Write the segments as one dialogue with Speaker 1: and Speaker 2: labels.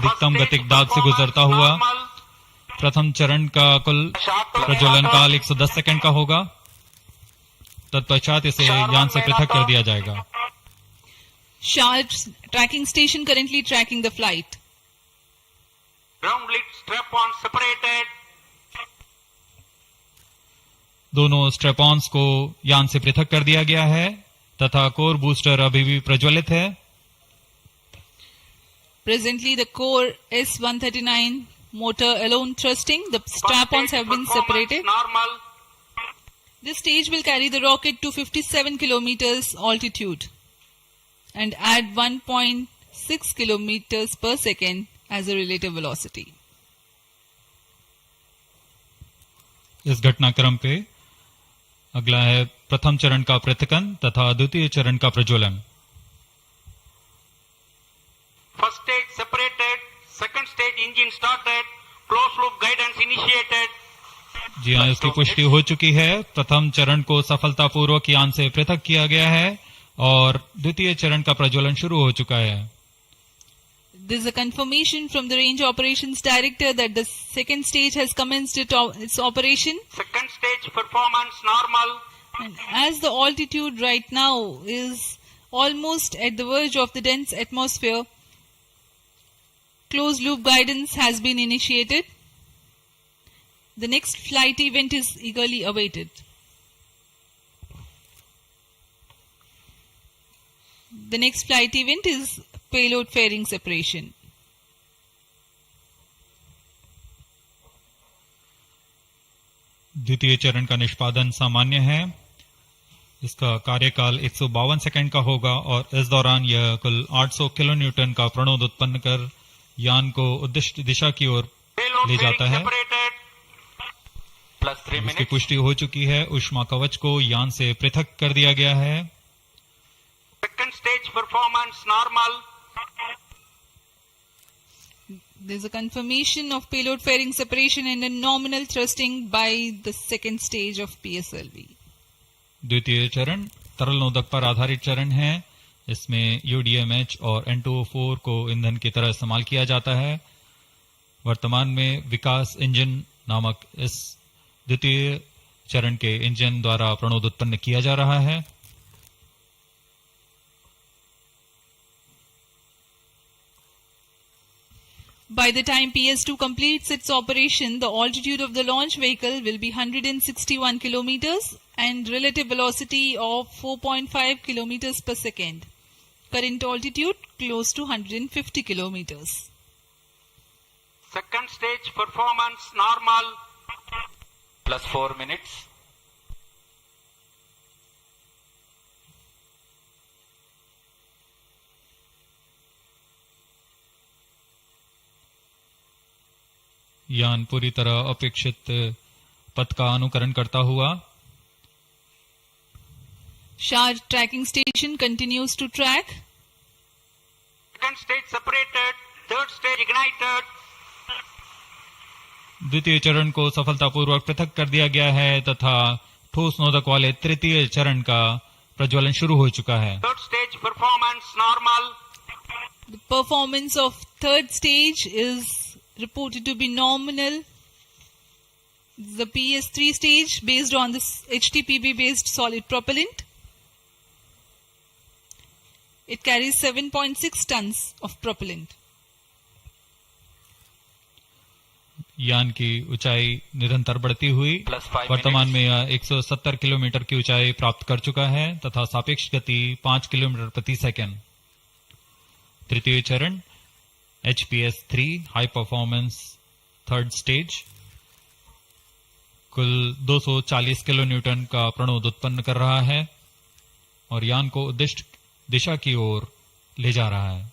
Speaker 1: अधिकतम गतिक दाब से गुजरता हुआ। प्रथम चरण का कुल प्रज्वलन काल 110 सेकंड का होगा। तत्पश्चात इसे यान से पृथक कर दिया जाएगा।
Speaker 2: Sharp tracking station currently tracking the flight.
Speaker 3: Ground lead strap-on separated.
Speaker 1: दोनों स्ट्रेप-ऑन्स को यान से पृथक कर दिया गया है तथा कोर बूस्टर अभी भी प्रज्वलित है।
Speaker 2: Presently, the core S139 motor alone thrusting. The strap-ons have been separated.
Speaker 3: Normal.
Speaker 2: This stage will carry the rocket to 57 kilometers altitude and add 1.6 kilometers per second as a relative velocity.
Speaker 1: इस घटनाक्रम पे अगला है प्रथम चरण का पृथकन तथा द्वितीय चरण का प्रज्वलन।
Speaker 3: First stage separated. Second stage engine started. Closed loop guidance initiated.
Speaker 1: जी हाँ, इसकी पुष्टि हो चुकी है। प्रथम चरण को सफलतापूर्वक यान से पृथक किया गया है और द्वितीय चरण का प्रज्वलन शुरू हो चुका है।
Speaker 2: There is a confirmation from the Range Operations Director that the second stage has commenced its operation.
Speaker 3: Second stage performance normal.
Speaker 2: And as the altitude right now is almost at the verge of the dense atmosphere, closed loop guidance has been initiated. The next flight event is eagerly awaited. The next flight event is payload fairing separation.
Speaker 1: द्वितीय चरण का निष्पादन सामान्य है। इसका कार्यकाल 152 second का होगा और इस दौरान यह कुल 800 किलो न्यूटन का प्रणोद उत्पन्न कर यान को उद्दिष्ट दिशा की ओर ले जाता है। इसकी पुष्टि हो चुकी है। ऊष्मा कवच को यान से पृथक कर दिया गया है।
Speaker 3: Second stage performance normal.
Speaker 2: There is a confirmation of payload fairing separation and a nominal thrusting by the second stage of PSLV.
Speaker 1: द्वितीय चरण तरल नोदक पर आधारित चरण है। इसमें UDMH और N2O4 को ईंधन की तरह इस्तेमाल किया जाता है। वर्तमान में विकास इंजन नामक इस द्वितीय चरण के इंजन द्वारा प्रणोद उत्पन्न किया जा रहा है।
Speaker 2: By the time PS2 completes its operation, the altitude of the launch vehicle will be 161 kilometers and relative velocity of 4.5 kilometers per second. Current altitude close to 150 kilometers.
Speaker 3: Second stage performance normal. Plus 4 minutes.
Speaker 1: यान पूरी तरह अपेक्षित पथ का अनुकरण करता हुआ
Speaker 2: Sharp tracking station continues to track.
Speaker 3: Second stage separated. Third stage ignited.
Speaker 1: द्वितीय चरण को सफलतापूर्वक पृथक कर दिया गया है तथा ठोस नोदक वाले तृतीय चरण का प्रज्वलन शुरू हो चुका है।
Speaker 3: Third stage performance normal.
Speaker 2: The performance of third stage is reported to be nominal. The PS3 stage based on this HTPB based solid propellant. It carries 7.6 tons of propellant.
Speaker 1: यान की ऊंचाई निरंतर बढ़ती हुई वर्तमान में यह 170 किलोमीटर की ऊंचाई प्राप्त कर चुका है तथा सापेक्ष गति 5 किलोमीटर प्रति सेकंड। तृतीय चरण HPS3 high performance third stage कुल 240 किलो न्यूटन का प्रणोद उत्पन्न कर रहा है और यान को उद्दिष्ट दिशा की ओर ले जा रहा है।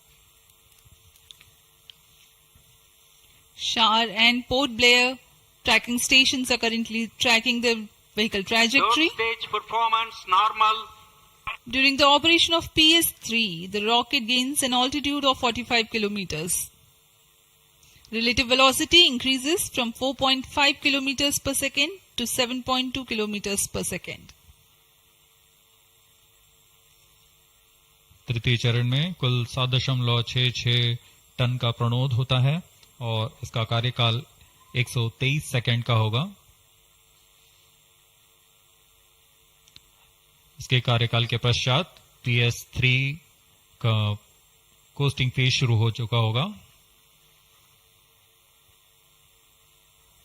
Speaker 2: Shar and Port Blair tracking stations are currently tracking the vehicle trajectory.
Speaker 3: Third stage performance normal.
Speaker 2: During the operation of PS3, the rocket gains an altitude of 45 kilometers. Relative velocity increases from 4.5 kilometers per second to 7.2 kilometers per second.
Speaker 1: तृतीय चरण में कुल 7.66 ton का प्रणोद होता है और इसका कार्यकाल 123 सेकंड का होगा। इसके कार्यकाल के पश्चात PS3 का कोस्टिंग फेज शुरू हो चुका होगा।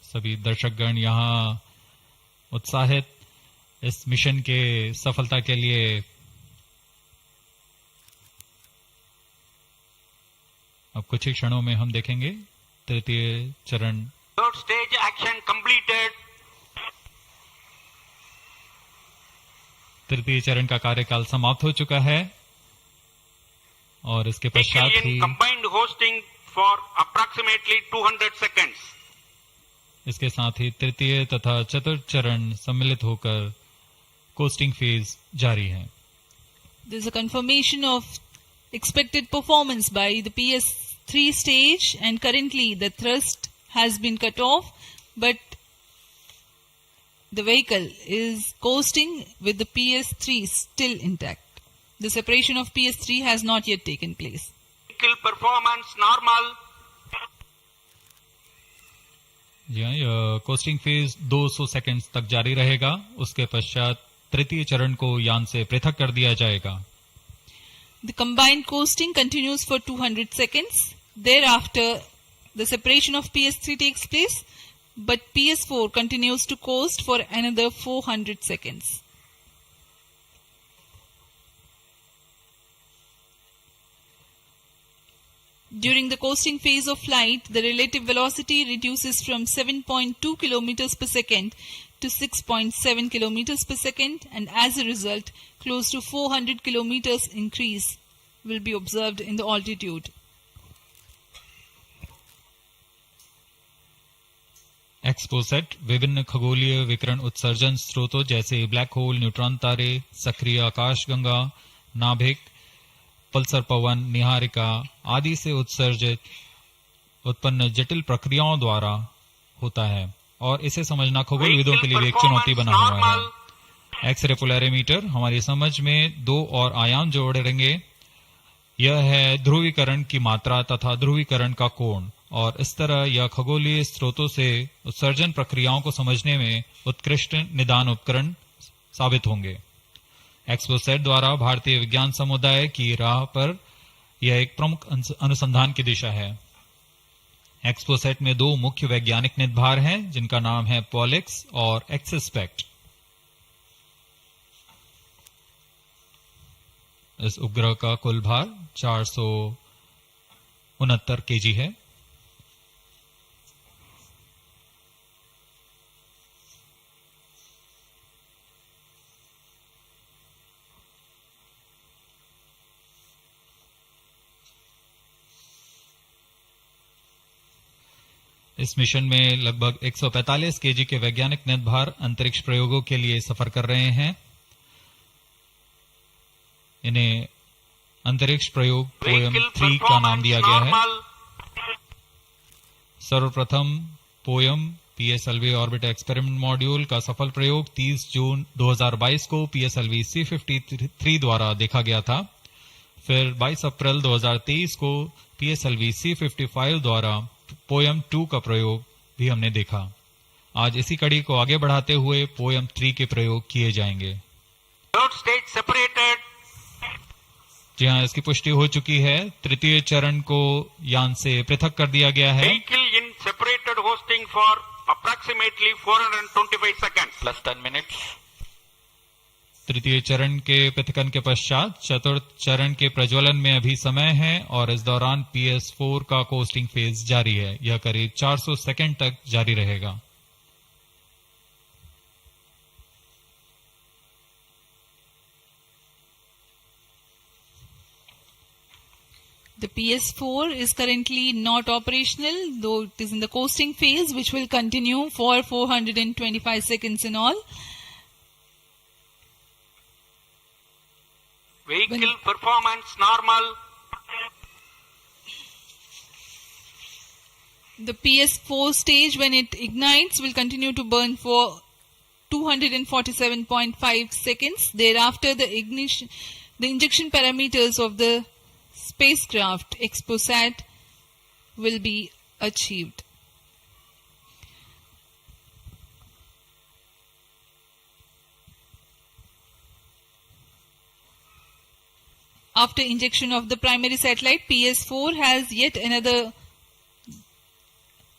Speaker 1: सभी दर्शकगण यहां उत्साहित इस मिशन के सफलता के लिए अब कुछ ही क्षणों में हम देखेंगे तृतीय चरण।
Speaker 3: Third stage action completed.
Speaker 1: तृतीय चरण का कार्यकाल समाप्त हो चुका है और इसके पश्चात ही
Speaker 3: Combined hosting for approximately 200 seconds.
Speaker 1: इसके साथ ही तृतीय तथा चतुर्थ चरण सम्मिलित होकर कोस्टिंग फेज जारी है।
Speaker 2: There is a confirmation of expected performance by the PS3 stage, and currently the thrust has been cut off, but the vehicle is coasting with the PS3 still intact. The separation of PS3 has not yet taken place.
Speaker 3: Vehicle performance normal.
Speaker 1: जी हाँ, यह costing phase 200 seconds तक जारी रहेगा। उसके पश्चात तृतीय चरण को यान से पृथक कर दिया जाएगा।
Speaker 2: The combined coasting continues for 200 seconds. Thereafter, the separation of PS3 takes place, but PS4 continues to coast for another 400 seconds. During the coasting phase of flight, the relative velocity reduces from 7.2 kilometers per second to 6.7 kilometers per second, and as a result, close to 400 kilometers increase will be observed in the altitude.
Speaker 1: XPoSat विभिन्न खगोलीय विकिरण उत्सर्जन स्रोतों जैसे black hole, neutron तारे, सक्रिय आकाशगंगा, नाभिक, पल्सर पवन, निहारिका आदि से उत्सर्जित उत्पन्न जटिल प्रक्रियाओं द्वारा होता है और इसे समझना खगोलविदों के लिए भी एक चुनौती बना हुआ है। एक्सरे पोलैरिमीटर हमारी समझ में दो और आयाम जोड़ेंगे। यह है ध्रुवीकरण की मात्रा तथा ध्रुवीकरण का कोण, और इस तरह यह खगोलीय स्रोतों से उत्सर्जन प्रक्रियाओं को समझने में उत्कृष्ट निदान उपकरण साबित होंगे। XPoSat द्वारा भारतीय विज्ञान समुदाय की राह पर यह एक प्रमुख अनुसंधान की दिशा है। XPoSat में दो मुख्य वैज्ञानिक निदभार हैं जिनका नाम है पॉलिक्स और एक्सस्पेक्ट। इस उपग्रह का कुल भार 469 kg है। इस मिशन में लगभग 145 kg के वैज्ञानिक निदभार अंतरिक्ष प्रयोगों के लिए सफर कर रहे हैं। इन्हें अंतरिक्ष प्रयोग पोयम 3 का नाम दिया गया है। सर्वप्रथम poem PSLV orbit experiment module का सफल प्रयोग 30 जून 2022 को PSLV-C58 द्वारा देखा गया था। फिर 22 अप्रैल 2023 को PSLV-C55 द्वारा पोयम 2 का प्रयोग भी हमने देखा। आज इसी कड़ी को आगे बढ़ाते हुए पोयम 3 के प्रयोग किए जाएंगे।
Speaker 3: Third stage separated.
Speaker 1: जी हाँ, इसकी पुष्टि हो चुकी है। तृतीय चरण को यान से पृथक कर दिया गया है।
Speaker 3: Vehicle in separated hosting for approximately 425 seconds. Plus 10 minutes.
Speaker 1: तृतीय चरण के पृथकन के पश्चात चतुर्थ चरण के प्रज्वलन में अभी समय है और इस दौरान PS4 का कोस्टिंग फेज जारी है। यह करीब 400 सेकंड तक जारी रहेगा।
Speaker 2: The PS4 is currently not operational, though it is in the coasting phase, which will continue for 425 seconds in all.
Speaker 3: Vehicle performance normal.
Speaker 2: The PS4 stage, when it ignites, will continue to burn for 247.5 seconds. Thereafter, the injection parameters of the spacecraft XPoSat will be achieved. After injection of the primary satellite, PS4 has yet another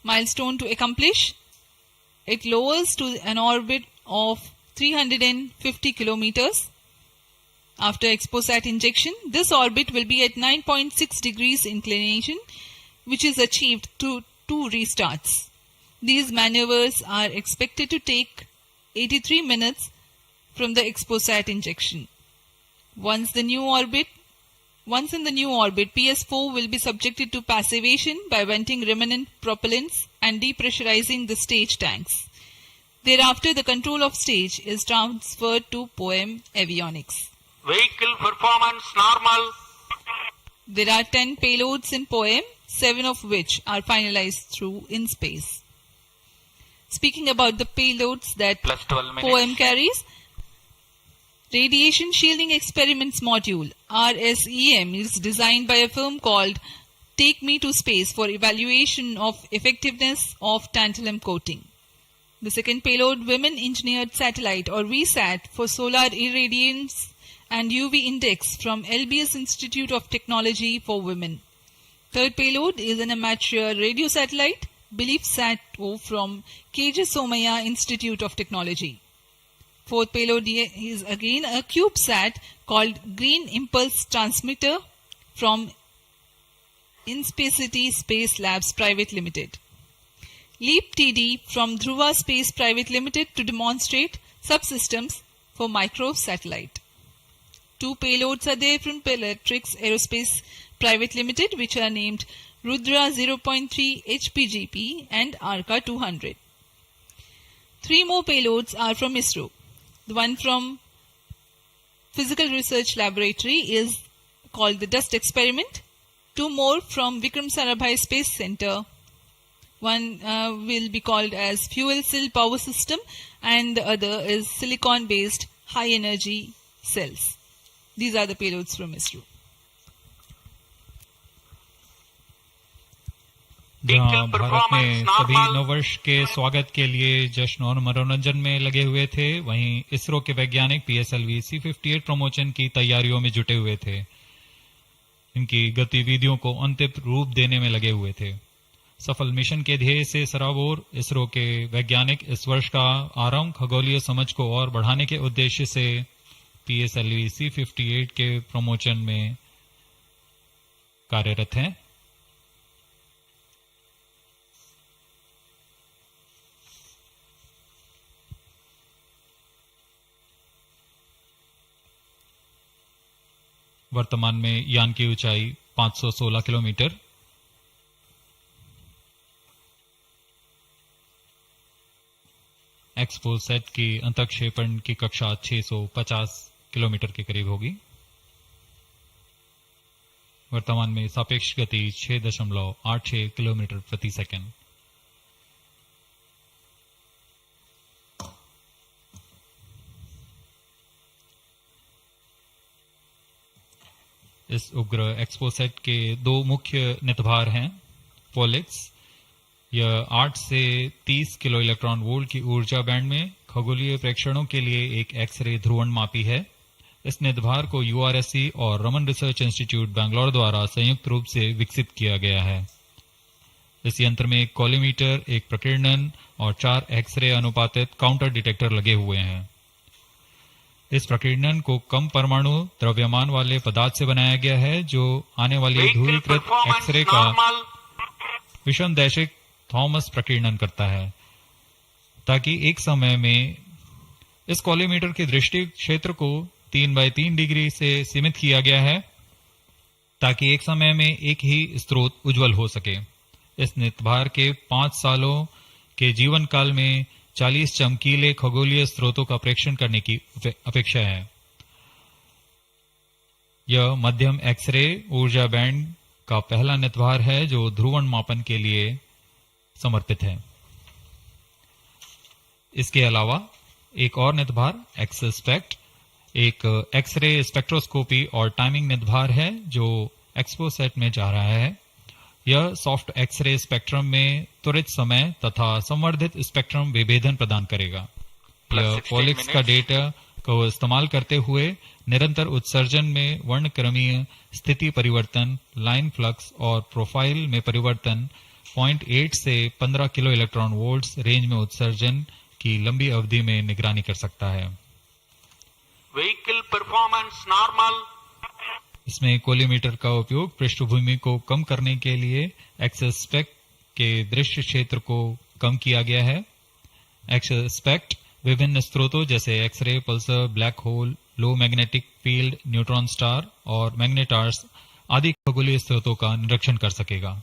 Speaker 2: milestone to accomplish. It lowers to an orbit of 350 kilometers. After XPoSat injection, this orbit will be at 9.6 degrees inclination, which is achieved through 2 restarts. These maneuvers are expected to take 83 minutes from the XPoSat injection. Once in the new orbit, PS4 will be subjected to passivation by venting remnant propellants and depressurizing the stage tanks. Thereafter, the control of stage is transferred to POEM avionics.
Speaker 3: Vehicle performance normal.
Speaker 2: There are 10 payloads in POEM, 7 of which are finalized through in space. Speaking about the payloads that
Speaker 3: Plus 12 minutes.
Speaker 2: POEM carries, Radiation Shielding Experiments Module (RSEM) is designed by a firm called Take Me to Space for evaluation of effectiveness of tantalum coating. The second payload, Women Engineered Satellite or VSAT for solar irradiance and UV index from LBS Institute of Technology for Women. Third payload is an amateur radio satellite, BeliefSat-O from KJ Somaya Institute of Technology. Fourth payload is again a CubeSat called Green Impulse Transmitter from Inspacity Space Labs Private Limited. LEAP TD from Dhruva Space Private Limited to demonstrate subsystems for microsatellite. 2 payloads are there from Peletrix Aerospace Private Limited, which are named Rudra 0.3 HPGP and Arca 200. 3 more payloads are from ISRO. The one from Physical Research Laboratory is called the Dust Experiment. 2 more from Vikram Sarabhai Space Center. One will be called as Fuel Cell Power System and the other is Silicon Based High Energy Cells. These are the payloads from ISRO.
Speaker 1: जहाँ भारत में सभी नववर्ष के स्वागत के लिए जश्न और मनोरंजन में लगे हुए थे, वहीं इसरो के वैज्ञानिक PSLV-C58 प्रमोशन की तैयारियों में जुटे हुए थे। इनकी गतिविधियों को अंतिम रूप देने में लगे हुए थे। सफल मिशन के ध्येय से सराबोर इसरो के वैज्ञानिक इस वर्ष का आरंभ खगोलीय समझ को और बढ़ाने के उद्देश्य से PSLV-C58 के प्रमोशन में कार्यरत हैं। वर्तमान में यान की ऊंचाई 516 किलोमीटर, एक्सपोसैट की अंतक्षेपण की कक्षा 650 किलोमीटर के करीब होगी। वर्तमान में सापेक्ष गति 6.86 किलोमीटर प्रति सेकंड। इस उपग्रह एक्सपोसैट के 2 मुख्य नितभार हैं। पोलिक्स, यह 8 से 30 किलो इलेक्ट्रॉन वोल्ट की ऊर्जा बैंड में खगोलीय प्रेक्षणों के लिए एक एक्सरे ध्रुवणमापी है। इस नितभार को URSC और रमन रिसर्च इंस्टीट्यूट बैंगलोर द्वारा संयुक्त रूप से विकसित किया गया है। इस यंत्र में एक कॉलीमीटर, एक प्रकीर्णन और 4 एक्सरे अनुपातित काउंटर डिटेक्टर लगे हुए हैं। इस प्रकीर्णन को कम परमाणु द्रव्यमान वाले पदार्थ से बनाया गया है, जो आने वाली ध्रुवीकृत एक्सरे का विषमदैशिक थॉमस प्रकीर्णन करता है, ताकि एक समय में इस कॉलीमीटर के दृष्टि क्षेत्र को 3x3 डिग्री से सीमित किया गया है, ताकि एक समय में एक ही स्रोत उज्जवल हो सके। इस नितभार के 5 सालों के जीवन काल में 40 चमकीले खगोलीय स्रोतों का प्रेक्षण करने की अपेक्षा है। यह मध्यम एक्सरे ऊर्जा बैंड का पहला नितभार है जो ध्रुवण मापन के लिए समर्पित है। इसके अलावा एक और नितभार एक्सस्पेक्ट एक एक्सरे स्पेक्ट्रोस्कोपी और टाइमिंग नितभार है जो एक्सपोसैट में जा रहा है। यह सॉफ्ट एक्सरे स्पेक्ट्रम में त्वरित समय तथा संवर्धित स्पेक्ट्रम विभेदन प्रदान करेगा। यह पॉलिक्स का डेटा को इस्तेमाल करते हुए निरंतर उत्सर्जन में वर्णक्रमीय स्थिति परिवर्तन, लाइन फ्लक्स और प्रोफाइल में परिवर्तन, 0.8 से 15 किलो इलेक्ट्रॉन वोल्ट्स रेंज में उत्सर्जन की लंबी अवधि में निगरानी कर सकता है।
Speaker 3: Vehicle performance normal.
Speaker 1: इसमें कोलिमीटर का उपयोग पृष्ठभूमि को कम करने के लिए एक्सेस स्पेक्ट के दृश्य क्षेत्र को कम किया गया है। एक्सेस स्पेक्ट विभिन्न स्रोतों जैसे एक्सरे, पल्सर, ब्लैक होल, लो मैग्नेटिक फील्ड, न्यूट्रॉन स्टार और मैग्नेटार्स आदि खगोलीय स्रोतों का निरीक्षण कर सकेगा।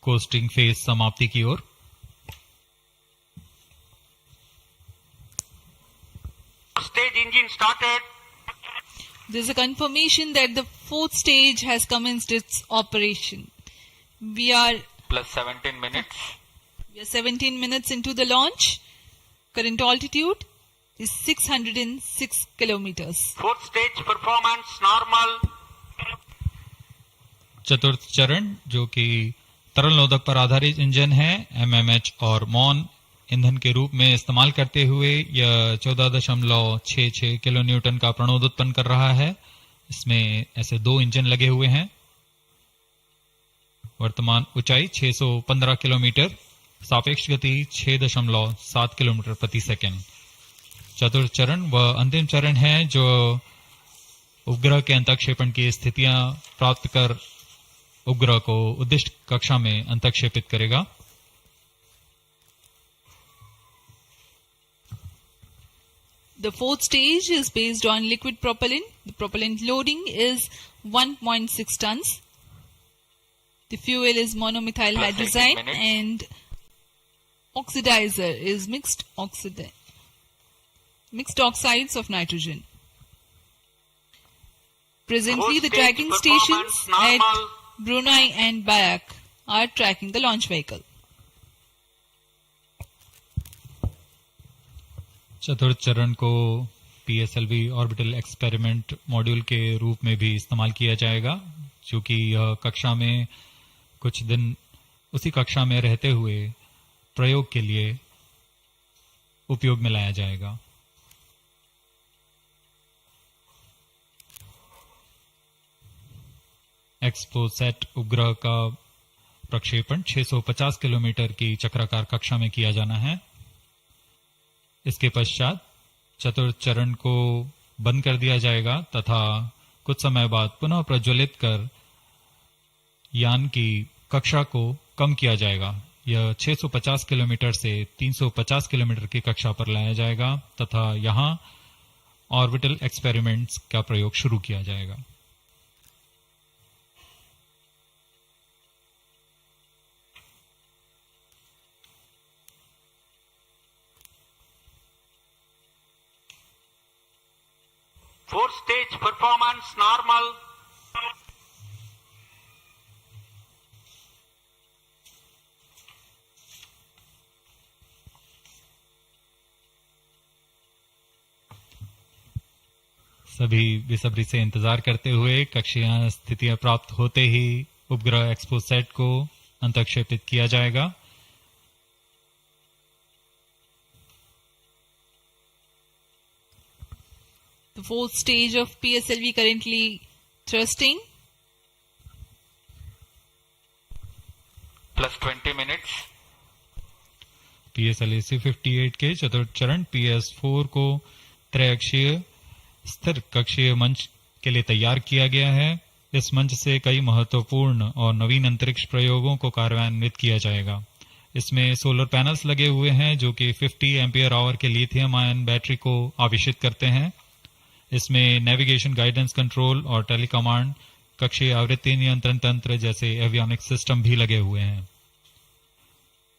Speaker 1: कोस्टिंग फेज समाप्ति की ओर।
Speaker 3: Stage engine started.
Speaker 2: There is a confirmation that the fourth stage has commenced its operation. We are
Speaker 3: Plus 17 minutes.
Speaker 2: 17 minutes into the launch. Current altitude is 606 kilometers.
Speaker 3: Fourth stage performance normal.
Speaker 1: चतुर्थ चरण जो कि तरल नोदक पर आधारित engine है, MMH और मॉन ईंधन के रूप में इस्तेमाल करते हुए यह 14.66 किलो न्यूटन का प्रणोद उत्पन्न कर रहा है। इसमें ऐसे दो इंजन लगे हुए हैं। वर्तमान ऊंचाई 615 किलोमीटर, सापेक्ष गति 6.7 किलोमीटर प्रति सेकंड। चतुर्थ चरण वह अंतिम चरण है जो उपग्रह के अंतःक्षेपण की स्थितियां प्राप्त कर उपग्रह को उद्दिष्ट कक्षा में अंतःक्षेपित करेगा।
Speaker 2: The fourth stage is based on liquid propellant. The propellant loading is 1.6 tons. The fuel is monomethyl
Speaker 3: Plus
Speaker 2: hydrazine
Speaker 3: 18 minutes.
Speaker 2: and oxidizer is mixed oxides of nitrogen. Presently,
Speaker 3: Fourth
Speaker 2: the
Speaker 3: stage
Speaker 2: tracking
Speaker 3: performance
Speaker 2: stations
Speaker 3: normal.
Speaker 2: at Brunei and Bayak are tracking the launch vehicle.
Speaker 1: चतुर्थ चरण को PSLV orbital experiment module के रूप में भी इस्तेमाल किया जाएगा, जो कि यह कक्षा में कुछ दिन उसी कक्षा में रहते हुए प्रयोग के लिए उपयोग में लाया जाएगा। एक्सपोसैट उपग्रह का प्रक्षेपण 650 किलोमीटर की चक्राकार कक्षा में किया जाना है। इसके पश्चात चतुर्थ चरण को बंद कर दिया जाएगा तथा कुछ समय बाद पुनः प्रज्वलित कर यान की कक्षा को कम किया जाएगा। यह 650 किलोमीटर से 350 किलोमीटर की कक्षा पर लाया जाएगा तथा यहां ऑर्बिटल एक्सपेरिमेंट्स का प्रयोग शुरू किया जाएगा।
Speaker 3: Fourth stage performance normal.
Speaker 1: सभी बेसब्री से इंतजार करते हुए कक्षीय स्थितियां प्राप्त होते ही उपग्रह एक्सपोसैट को अंतःक्षेपित किया जाएगा।
Speaker 2: The fourth stage of PSLV currently thrusting.
Speaker 3: Plus 20 minutes.
Speaker 1: PSLV-C58 के चतुर्थ चरण PS4 को त्रैअक्षीय स्थिर कक्षीय मंच के लिए तैयार किया गया है। इस मंच से कई महत्वपूर्ण और नवीन अंतरिक्ष प्रयोगों को कार्यान्वित किया जाएगा। इसमें सोलर पैनल्स लगे हुए हैं जो कि 50 एम्पियर आवर के लिथियम आयन बैटरी को आवेशित करते हैं। इसमें नेविगेशन, गाइडेंस, कंट्रोल और टेलीकमांड, कक्षीय आवृत्ति नियंत्रण तंत्र जैसे एवियोनिक सिस्टम भी लगे हुए हैं।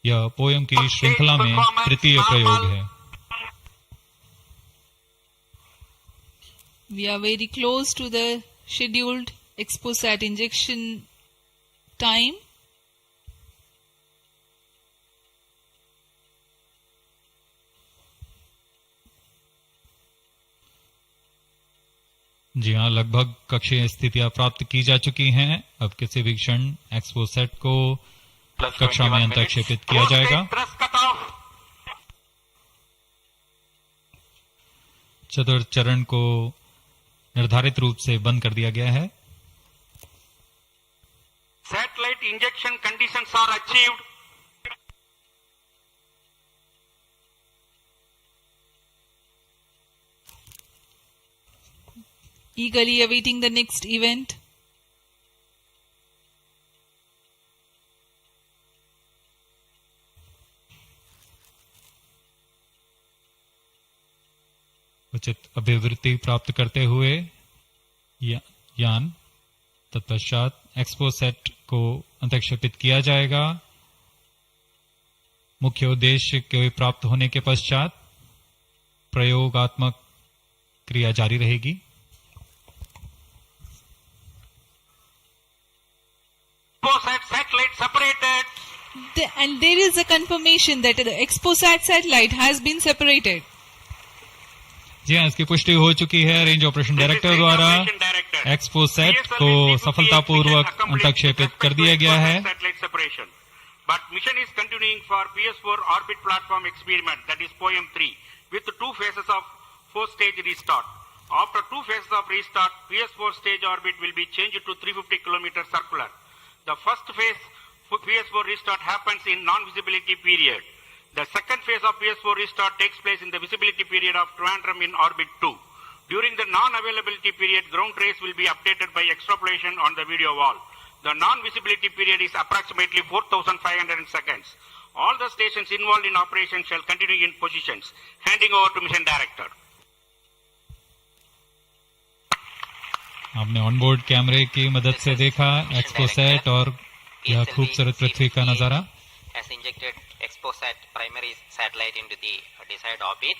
Speaker 1: यह पोयम की श्रृंखला में तृतीय प्रयोग है।
Speaker 2: We are very close to the scheduled XPoSat injection time.
Speaker 1: जी हाँ, लगभग कक्षीय स्थितियां प्राप्त की जा चुकी हैं। अब किसी भी क्षण एक्सपोसैट को कक्षा में अंतरक्षेपित किया जाएगा। चतुर्थ चरण को निर्धारित रूप से बंद कर दिया गया है।
Speaker 3: Satellite injection conditions are achieved.
Speaker 2: Eagerly awaiting the next event.
Speaker 1: उचित अभिवृत्ति प्राप्त करते हुए यान तत्पश्चात एक्सपोसैट को अंतरक्षेपित किया जाएगा। मुख्य उद्देश्य के प्राप्त होने के पश्चात प्रयोगात्मक क्रिया जारी रहेगी।
Speaker 3: XPoSat satellite separated.
Speaker 2: And there is a confirmation that the XPoSat satellite has been separated.
Speaker 1: जी हाँ, इसकी पुष्टि हो चुकी है रेंज ऑपरेशन डायरेक्टर द्वारा। एक्सपोसैट को सफलतापूर्वक अंतरक्षेपित कर दिया गया है।
Speaker 3: But mission is continuing for PS4 orbit platform experiment, that is POEM 3, with 2 phases of 4-stage restart. After 2 phases of restart, PS4 stage orbit will be changed to 350 km circular. The first phase for PS4 restart happens in non-visibility period. The second phase of PS4 restart takes place in the visibility period of Trivandrum in orbit 2. During the non-availability period, ground trace will be updated by extrapolation on the video wall. The non-visibility period is approximately 4,500 seconds. All the stations involved in operation shall continue in positions. Handing over to mission director.
Speaker 1: आपने onboard कैमरे की मदद से देखा XPoSat और यह खूबसूरत पृथ्वी का नजारा।
Speaker 4: Has injected XPoSat primary satellite into the desired orbit.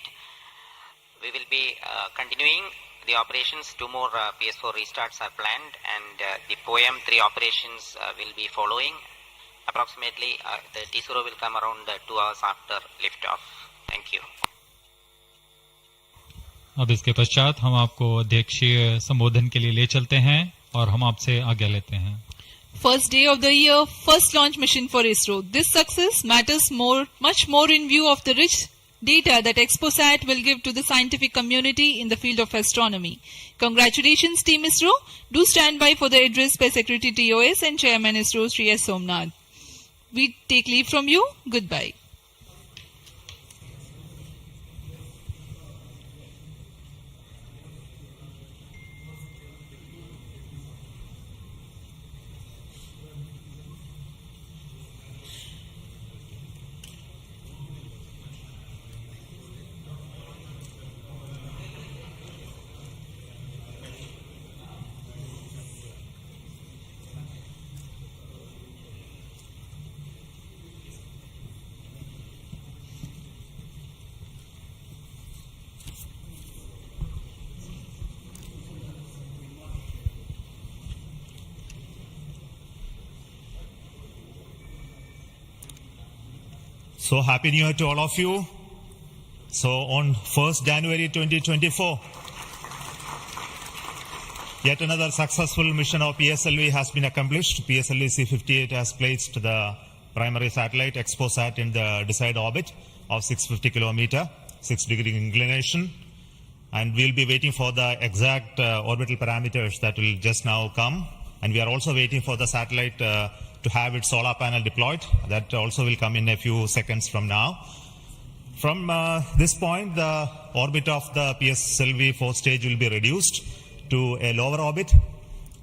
Speaker 4: We will be continuing the operations. 2 more PS4 restarts are planned, and the POEM 3 operations will be following. Approximately the T0 will come around 2 hours after liftoff. Thank you.
Speaker 1: अब इसके पश्चात हम आपको अध्यक्षीय संबोधन के लिए ले चलते हैं और हम आपसे आज्ञा लेते हैं।
Speaker 2: First day of the year, first launch mission for ISRO. This success matters much more in view of the rich data that XPoSat will give to the scientific community in the field of astronomy. Congratulations, Team ISRO. Do stand by for the address by Secretary TOS and Chairman ISRO, Sri S. Somnath. We take leave from you. Goodbye.
Speaker 5: So happy New Year to all of you. So on 1st January 2024, yet another successful mission of PSLV has been accomplished. PSLV-C58 has placed the primary satellite XPoSat in the desired orbit of 650 kilometer, 6-degree inclination. And we'll be waiting for the exact orbital parameters that will just now come. And we are also waiting for the satellite to have its solar panel deployed. That also will come in a few seconds from now. From this point, the orbit of the PSLV 4 stage will be reduced to a lower orbit,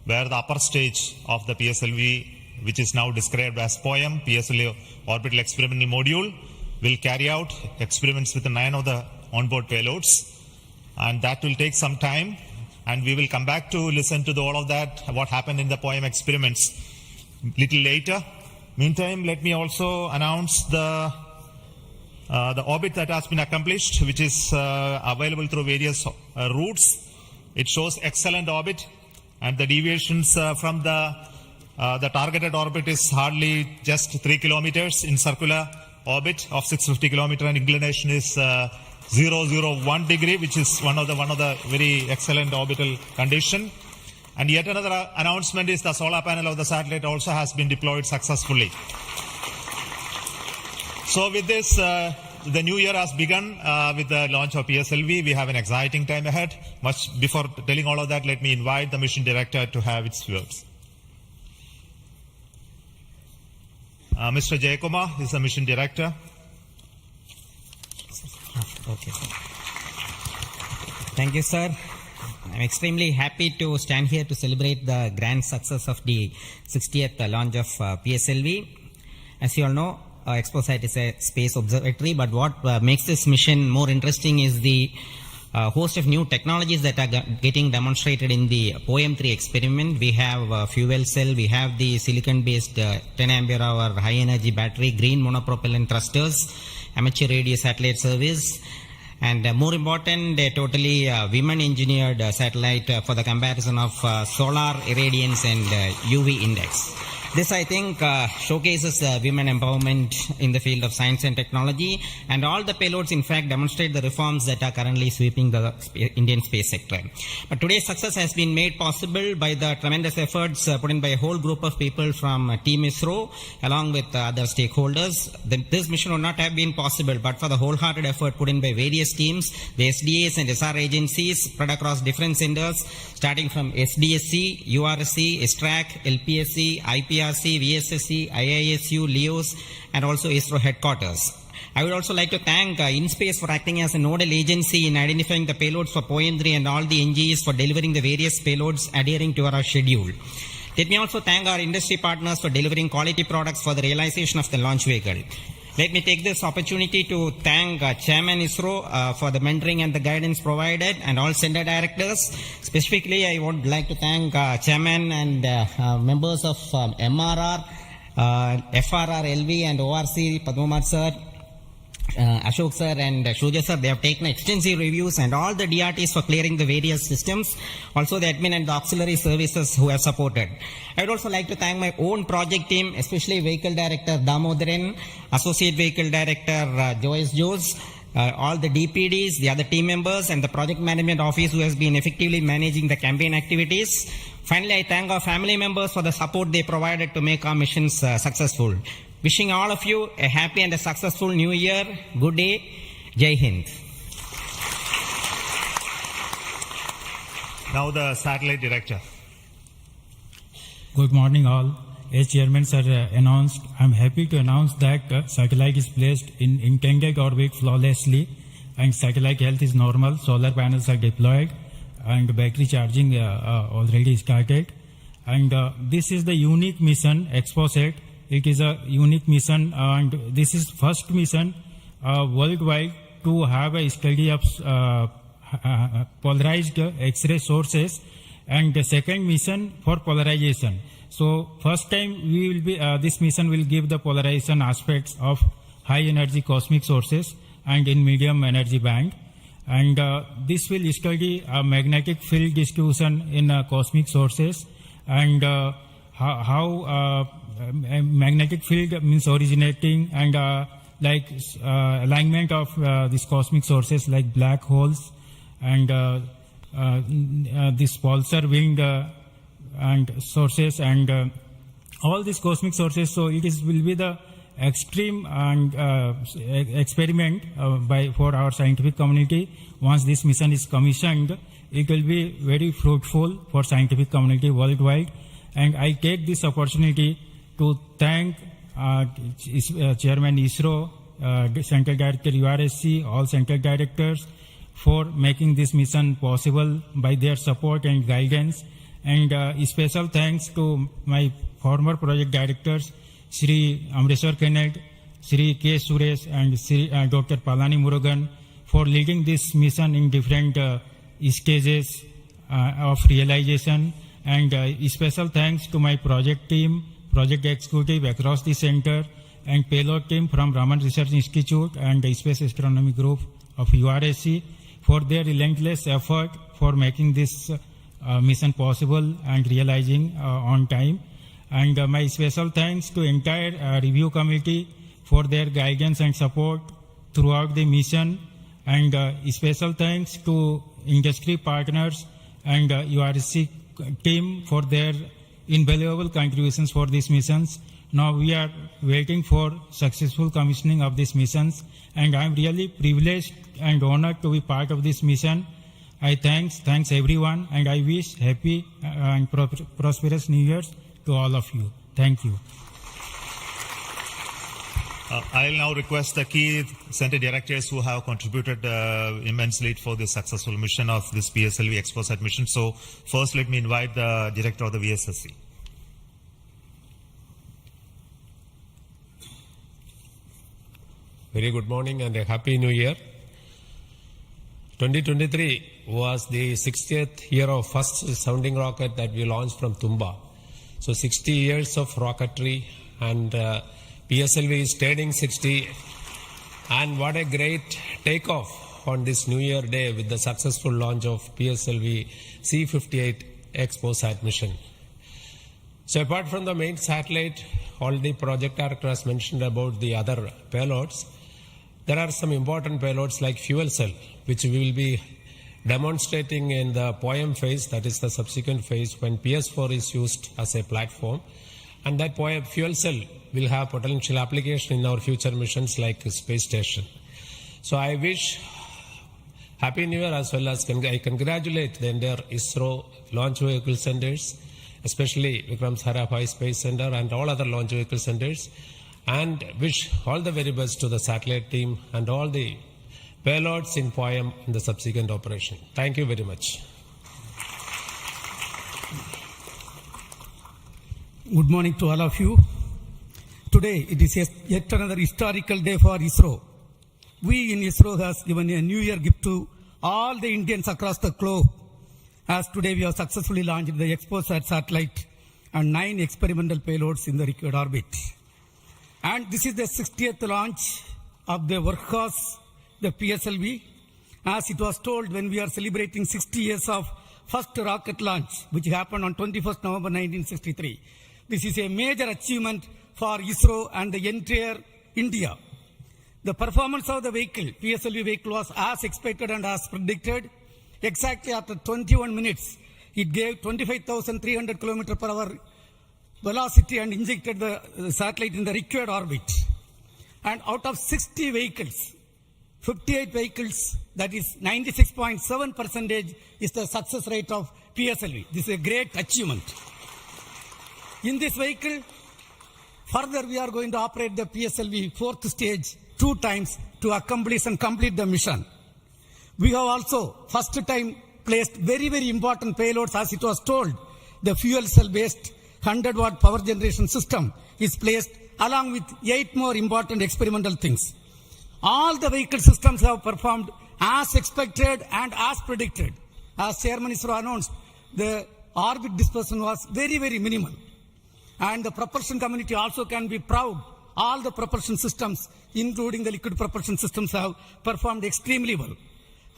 Speaker 5: where the upper stage of the PSLV, which is now described as POEM, PSLV Orbital Experimental Module, will carry out experiments with 9 of the onboard payloads. And that will take some time, and we will come back to listen to all of that, what happened in the POEM experiments little later. Meantime, let me also announce the orbit that has been accomplished, which is available through various routes. It shows excellent orbit, and the deviations from the targeted orbit is hardly just 3 kilometers in circular orbit of 650 kilometer, and inclination is 001 degree, which is one of the very excellent orbital condition. And yet another announcement is the solar panel of the satellite also has been deployed successfully. So with this, the new year has begun with the launch of PSLV. We have an exciting time ahead. Much before telling all of that, let me invite the mission director to have its words. Mr. Jayakumar is the mission director.
Speaker 6: Okay. Thank you, sir. I'm extremely happy to stand here to celebrate the grand success of the 60th launch of PSLV. As you all know, XPoSat is a space observatory, but what makes this mission more interesting is the host of new technologies that are getting demonstrated in the POEM-3 experiment. We have fuel cell, we have the silicon-based 10 ampere hour high energy battery, green monopropellant thrusters, amateur radio satellite service, and more important, a totally women-engineered satellite for the comparison of solar irradiance and UV index. This, I think, showcases women empowerment in the field of science and technology, and all the payloads, in fact, demonstrate the reforms that are currently sweeping the Indian space sector. But today's success has been made possible by the tremendous efforts put in by a whole group of people from Team ISRO, along with other stakeholders. This mission would not have been possible but for the wholehearted effort put in by various teams, the SDS and SR agencies spread across different centers, starting from SDSC, URSC, STRAC, LPSC, IPRC, VSSC, IISU, LEOS, and also ISRO headquarters. I would also like to thank InSpace for acting as a nodal agency in identifying the payloads for POEM-3 and all the NGEs for delivering the various payloads adhering to our schedule. Let me also thank our industry partners for delivering quality products for the realization of the launch vehicle. Let me take this opportunity to thank Chairman ISRO for the mentoring and the guidance provided, and all center directors. Specifically, I would like to thank Chairman and members of MRR, FRR, LV, and ORC, Padmamat sir, Ashok sir and Shuja sir. They have taken extensive reviews, and all the DRTs for clearing the various systems, also the admin and the auxiliary services who have supported. I would also like to thank my own project team, especially Vehicle Director Damodaran, Associate Vehicle Director Joyce Jose, all the DPDs, the other team members, and the Project Management Office who has been effectively managing the campaign activities. Finally, I thank our family members for the support they provided to make our missions successful. Wishing all of you a happy and a successful new year. Good day. Jai Hind.
Speaker 5: Now the satellite director.
Speaker 7: Good morning all. As Chairman sir announced, I am happy to announce that satellite is placed in intended orbit flawlessly, and satellite health is normal. Solar panels are deployed and battery charging already started. And this is the unique mission, XPoSat. It is a unique mission, and this is first mission worldwide to have a study of polarized X-ray sources, and the second mission for polarization. So first time we will be this mission will give the polarization aspects of high energy cosmic sources and in medium energy band, and this will study magnetic field distribution in cosmic sources, and how magnetic field means originating, and alignment of these cosmic sources like black holes and this pulsar wind and sources, and all these cosmic sources. So it will be the extreme and experiment for our scientific community. Once this mission is commissioned, it will be very fruitful for scientific community worldwide. And I take this opportunity to thank Chairman ISRO, Central Director URSC, all Central Directors for making this mission possible by their support and guidance. And special thanks to my former project directors, Shri Amreshwar Kenneth, Shri K. Suresh, and Shri Dr. Palani Murugan for leading this mission in different stages of realization. And special thanks to my project team, project executive across the center, and payload team from Raman Research Institute and the Space Astronomy Group of URSC for their relentless effort for making this mission possible and realizing on time. And my special thanks to entire review committee for their guidance and support throughout the mission, and special thanks to industry partners and URSC team for their invaluable contributions for these missions. Now we are waiting for successful commissioning of these missions, and I am really privileged and honored to be part of this mission. I thanks everyone, and I wish happy and prosperous New Year's to all of you. Thank you.
Speaker 5: I'll now request the key center directors who have contributed immensely for the successful mission of this PSLV XPoSat mission. So first let me invite the director of the VSSC.
Speaker 8: Very good morning and a happy new year. 2023 was the 60th year of first sounding rocket that we launched from Tumba. So 60 years of rocketry, and PSLV is turning 60. And what a great takeoff on this New Year day with the successful launch of PSLV-C58 XPoSat mission. So apart from the main satellite, all the project director has mentioned about the other payloads. There are some important payloads like fuel cell, which we will be demonstrating in the POEM phase, that is the subsequent phase when PS4 is used as a platform. And that POEM fuel cell will have potential application in our future missions like space station. So I wish Happy New Year, as well as I congratulate the entire ISRO launch vehicle centers, especially Vikram Sarabhai Space Center and all other launch vehicle centers, and wish all the very best to the satellite team and all the payloads in POEM in the subsequent operation. Thank you very much.
Speaker 9: Good morning to all of you. Today it is yet another historical day for ISRO. We in ISRO has given a New Year gift to all the Indians across the globe, as today we have successfully launched the XPoSat satellite and 9 experimental payloads in the required orbit. And this is the 60th launch of the workhorse, the PSLV. As it was told when we are celebrating 60 years of first rocket launch, which happened on 21st November 1963. This is a major achievement for ISRO and the entire India. The performance of the vehicle, PSLV vehicle, was as expected and as predicted. Exactly after 21 minutes, it gave 25,300 km per hour velocity and injected the satellite in the required orbit. And out of 60 vehicles, 58 vehicles, that is 96.7% is the success rate of PSLV. This is a great achievement. In this vehicle, further we are going to operate the PSLV 4th stage 2 times to accomplish and complete the mission. We have also first time placed very, very important payloads, as it was told. The fuel cell based 100-watt power generation system is placed along with 8 more important experimental things. All the vehicle systems have performed as expected and as predicted. As Chairman ISRO announced, the orbit dispersion was very, very minimal. And the propulsion community also can be proud. All the propulsion systems, including the liquid propulsion systems, have performed extremely well.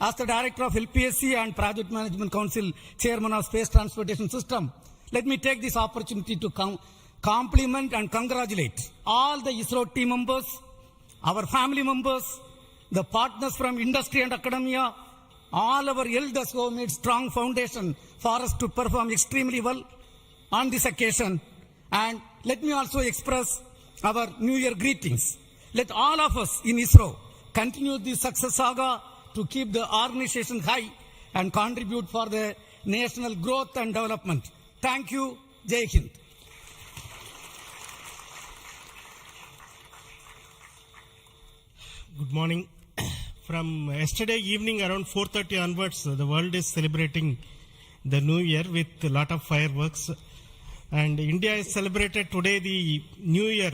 Speaker 9: As the Director of LPSC and Project Management Council, Chairman of Space Transportation System, let me take this opportunity to compliment and congratulate all the ISRO team members, our family members, the partners from industry and academia, all our elders who have made strong foundation for us to perform extremely well on this occasion. And let me also express our New Year greetings. Let all of us in ISRO continue this success saga to keep the organization high and contribute for the national growth and development. Thank you. Jai Hind.
Speaker 10: Good morning. From yesterday evening around 4:30 onwards, the world is celebrating the New Year with a lot of fireworks. And India has celebrated today the New Year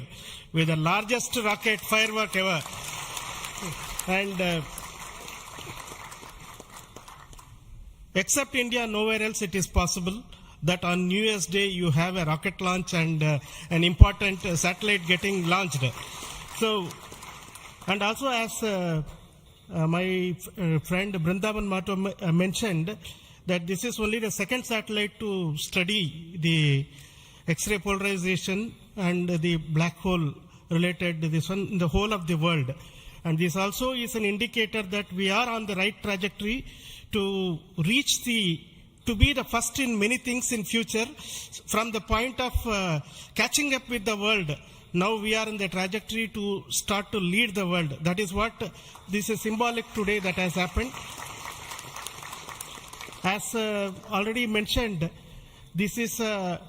Speaker 10: with the largest rocket firework ever. And except India, nowhere else it is possible that on New Year's Day you have a rocket launch and an important satellite getting launched. So, and also as my friend Brindavan Mato mentioned, that this is only the second satellite to study the X-ray polarization and the black hole related this one in the whole of the world. And this also is an indicator that we are on the right trajectory to reach to be the first in many things in future. From the point of catching up with the world, now we are in the trajectory to start to lead the world. That is what this is symbolic today that has happened. As already mentioned, this is a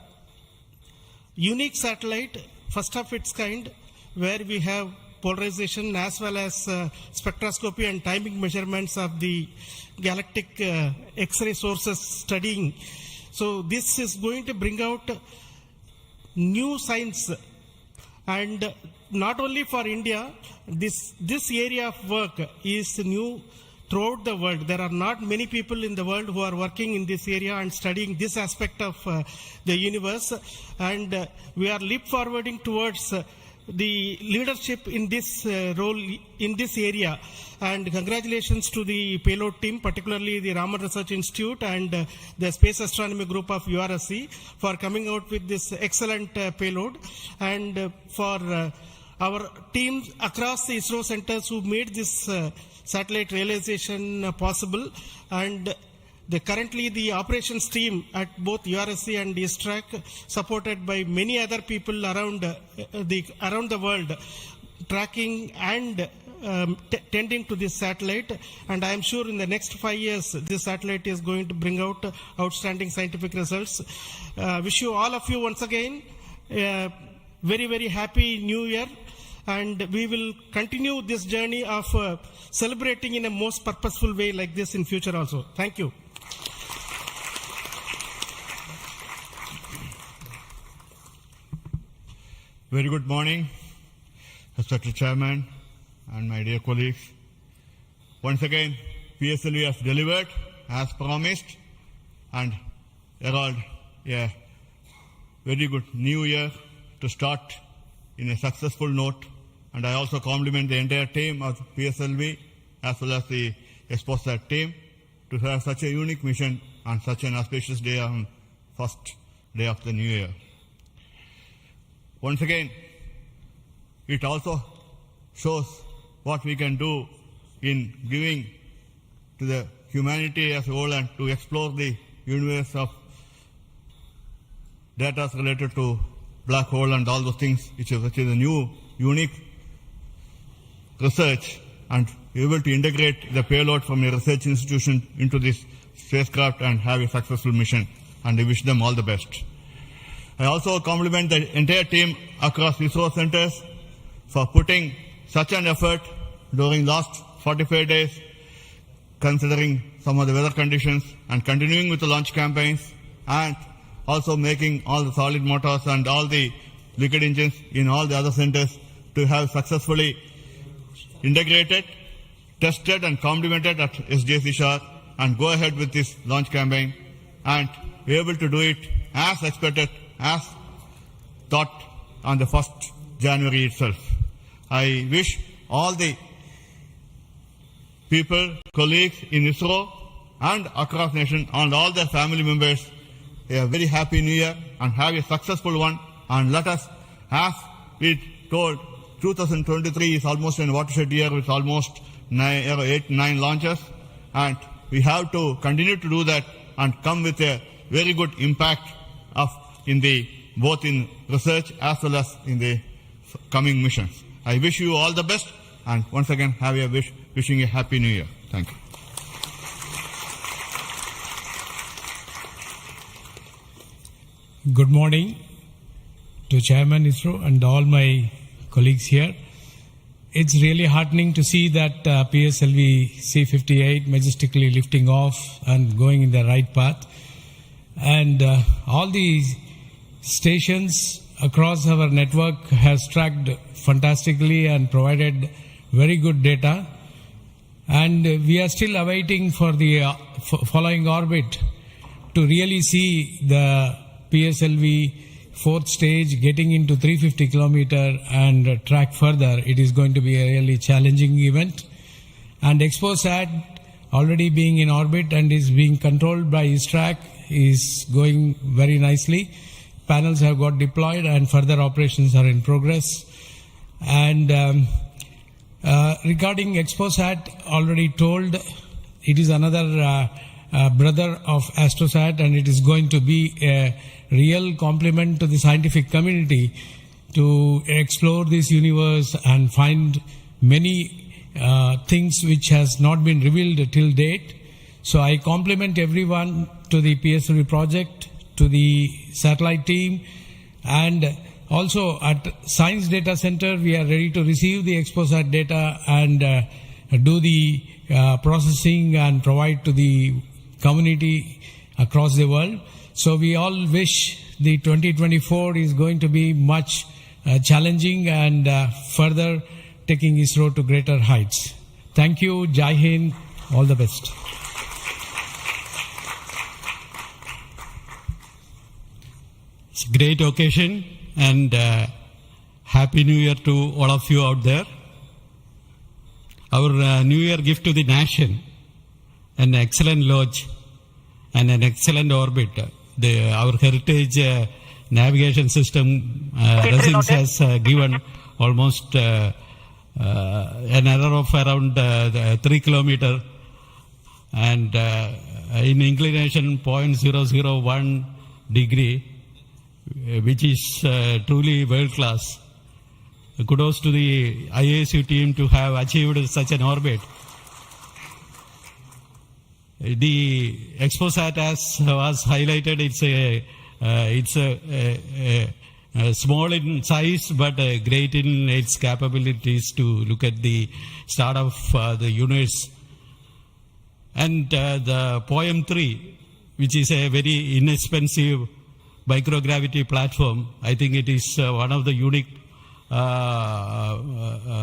Speaker 10: unique satellite, first of its kind, where we have polarization as well as spectroscopy and timing measurements of the galactic X-ray sources studying. So this is going to bring out new science, and not only for India, this area of work is new throughout the world. There are not many people in the world who are working in this area and studying this aspect of the universe, and we are leap forwarding towards the leadership in this role in this area. And congratulations to the payload team, particularly the Raman Research Institute and the Space Astronomy Group of URSC for coming out with this excellent payload, and for our teams across the ISRO centers who made this satellite realization possible. And currently the operations team at both URSC and ISTRAC, supported by many other people around the world, tracking and tending to this satellite. And I am sure in the next 5 years, this satellite is going to bring out outstanding scientific results. Wish you all of you once again a very, very happy New Year. And we will continue this journey of celebrating in a most purposeful way like this in future also. Thank you.
Speaker 11: Very good morning, Respected Chairman and my dear colleagues. Once again, PSLV has delivered as promised and herald a very good new year to start in a successful note. And I also compliment the entire team of PSLV as well as the XPoSat team to have such a unique mission on such an auspicious day on first day of the new year. Once again, it also shows what we can do in giving to the humanity as a whole and to explore the universe of data related to black hole and all those things, which is a new, unique research, and able to integrate the payload from a research institution into this spacecraft and have a successful mission. And I wish them all the best. I also compliment the entire team across ISRO centers for putting such an effort during last 45 days, considering some of the weather conditions, and continuing with the launch campaigns, and also making all the solid motors and all the liquid engines in all the other centers to have successfully integrated, tested and complemented at SDSC Shah, and go ahead with this launch campaign and be able to do it as expected, as thought on the 1st January itself. I wish all the people, colleagues in ISRO and across the nation and all their family members a very happy new year and have a successful one. And let us, as we told, 2023 is almost a watershed year with almost 8-9 launches, and we have to continue to do that and come with a very good impact of both in research as well as in the coming missions. I wish you all the best, and once again wishing a happy new year. Thank you.
Speaker 12: Good morning to Chairman ISRO and all my colleagues here. It's really heartening to see that PSLV-C58 majestically lifting off and going in the right path. And all the stations across our network has tracked fantastically and provided very good data. And we are still awaiting for the following orbit to really see the PSLV fourth stage getting into 350 kilometer and track further. It is going to be a really challenging event. And XPoSat already being in orbit and is being controlled by ISTRAC is going very nicely. Panels have got deployed and further operations are in progress. And regarding XPoSat, already told, it is another brother of AstroSat, and it is going to be a real compliment to the scientific community to explore this universe and find many things which has not been revealed till date. So I compliment everyone to the PSLV project, to the satellite team, and also at Science Data Center we are ready to receive the XPoSat data and do the processing and provide to the community across the world. So we all wish the 2024 is going to be much challenging and further taking ISRO to greater heights. Thank you. Jai Hind. All the best.
Speaker 13: It's a great occasion, and Happy New Year to all of you out there. Our New Year gift to the nation, an excellent launch and an excellent orbit. Our heritage navigation system Resins has given almost an error of around 3 kilometers and in inclination 0.001 degree, which is truly world class. Kudos to the IASU team to have achieved such an orbit. The XPoSat, as was highlighted, it's a small in size but great in its capabilities to look at the start of the universe. And the POEM-3, which is a very inexpensive microgravity platform, I think it is one of the unique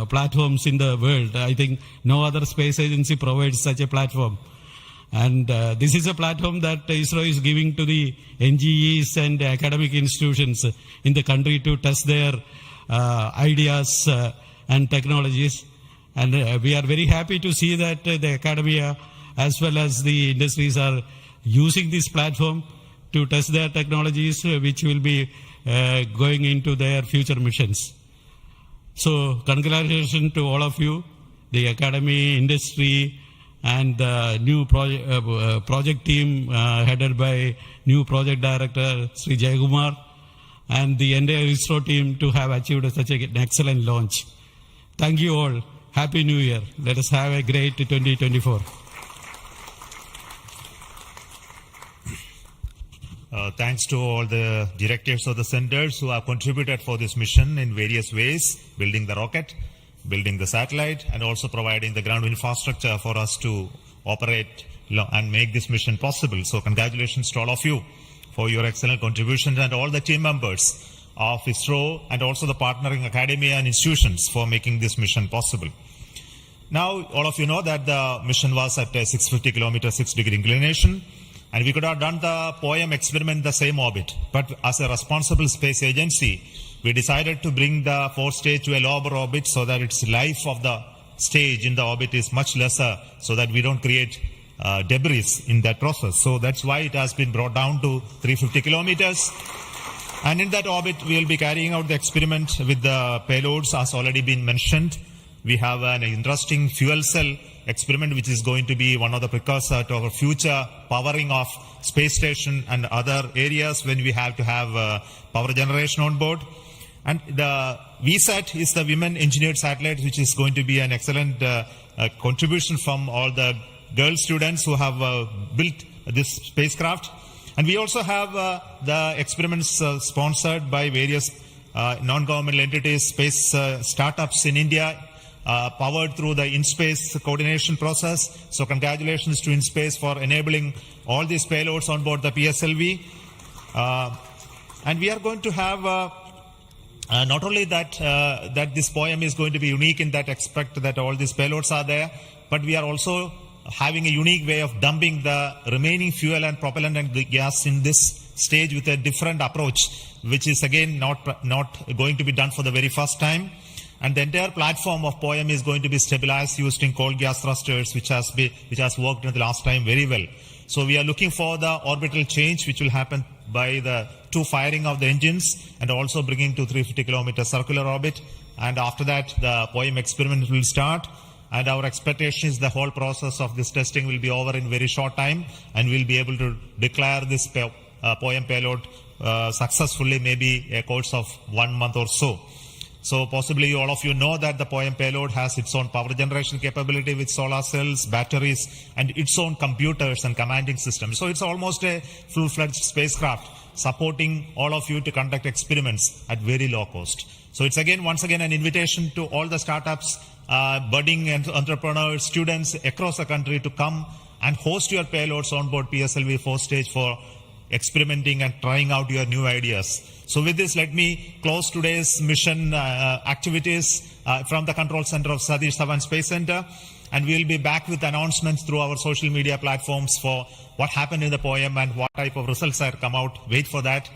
Speaker 13: platforms in the world. I think no other space agency provides such a platform. And this is a platform that ISRO is giving to the NGEs and academic institutions in the country to test their ideas and technologies. And we are very happy to see that the academia as well as the industries are using this platform to test their technologies, which will be going into their future missions. So congratulations to all of you, the academy, industry, and the new project team headed by new project director Sri Jayakumar, and the entire ISRO team to have achieved such an excellent launch. Thank you all. Happy New Year. Let us have a great 2024.
Speaker 5: Thanks to all the directives of the centers who have contributed for this mission in various ways, building the rocket, building the satellite, and also providing the ground infrastructure for us to operate and make this mission possible. So congratulations to all of you for your excellent contributions, and all the team members of ISRO and also the partnering academia and institutions for making this mission possible. Now, all of you know that the mission was at a 650 kilometer, 6-degree inclination, and we could have done the POEM experiment in the same orbit. But as a responsible space agency, we decided to bring the fourth stage to a lower orbit so that its life of the stage in the orbit is much lesser, so that we don't create debris in that process. So that's why it has been brought down to 350 kilometers. And in that orbit, we will be carrying out the experiment with the payloads, as already been mentioned. We have an interesting fuel cell experiment, which is going to be one of the precursors to our future powering of space station and other areas when we have to have power generation on board. And the VSAT is the Women Engineered Satellite, which is going to be an excellent contribution from all the girl students who have built this spacecraft. And we also have the experiments sponsored by various non-governmental entities, space startups in India, powered through the in-space coordination process. So congratulations to InSpace for enabling all these payloads on board the PSLV. And we are going to have not only that that this POEM is going to be unique in that aspect that all these payloads are there, but we are also having a unique way of dumping the remaining fuel and propellant and gas in this stage with a different approach, which is again not going to be done for the very first time. And the entire platform of POEM is going to be stabilized using cold gas thrusters, which has worked in the last time very well. So we are looking for the orbital change, which will happen by the 2 firing of the engines and also bringing to 350 kilometer circular orbit. And after that, the POEM experiment will start. And our expectation is the whole process of this testing will be over in very short time, and we'll be able to declare this POEM payload successfully, maybe a course of 1 month or so. So possibly all of you know that the POEM payload has its own power generation capability with solar cells, batteries, and its own computers and commanding systems. So it's almost a full-fledged spacecraft supporting all of you to conduct experiments at very low cost. So it's once again an invitation to all the startups, budding entrepreneurs, students across the country to come and host your payloads on board PSLV 4 stage for experimenting and trying out your new ideas. So with this, let me close today's mission activities from the control center of Satish Dhawan Space Center, and we'll be back with announcements through our social media platforms for what happened in the POEM and what type of results are come out. Wait for that.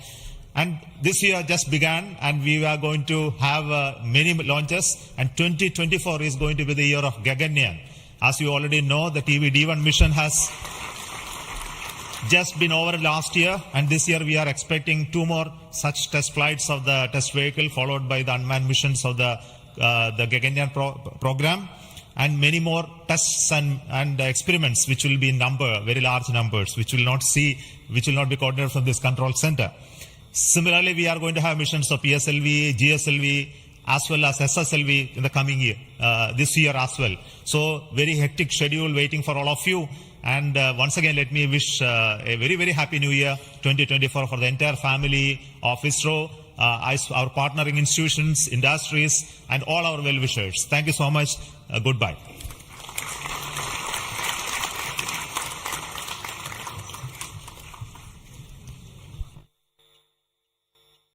Speaker 5: And this year just began, and we are going to have many launches, and 2024 is going to be the year of Gaganyaan. As you already know, the TVD1 mission has just been over last year, and this year we are expecting 2 more such test flights of the test vehicle, followed by the unmanned missions of the Gaganyaan program, and many more tests and experiments, which will be in number, very large numbers, which will not be coordinated from this control center. Similarly, we are going to have missions of PSLV, GSLV, as well as SSLV in the coming year, this year as well. So very hectic schedule waiting for all of you. And once again, let me wish a very, very happy new year 2024 for the entire family of ISRO, our partnering institutions, industries, and all our well-wishers. Thank you so much. Goodbye.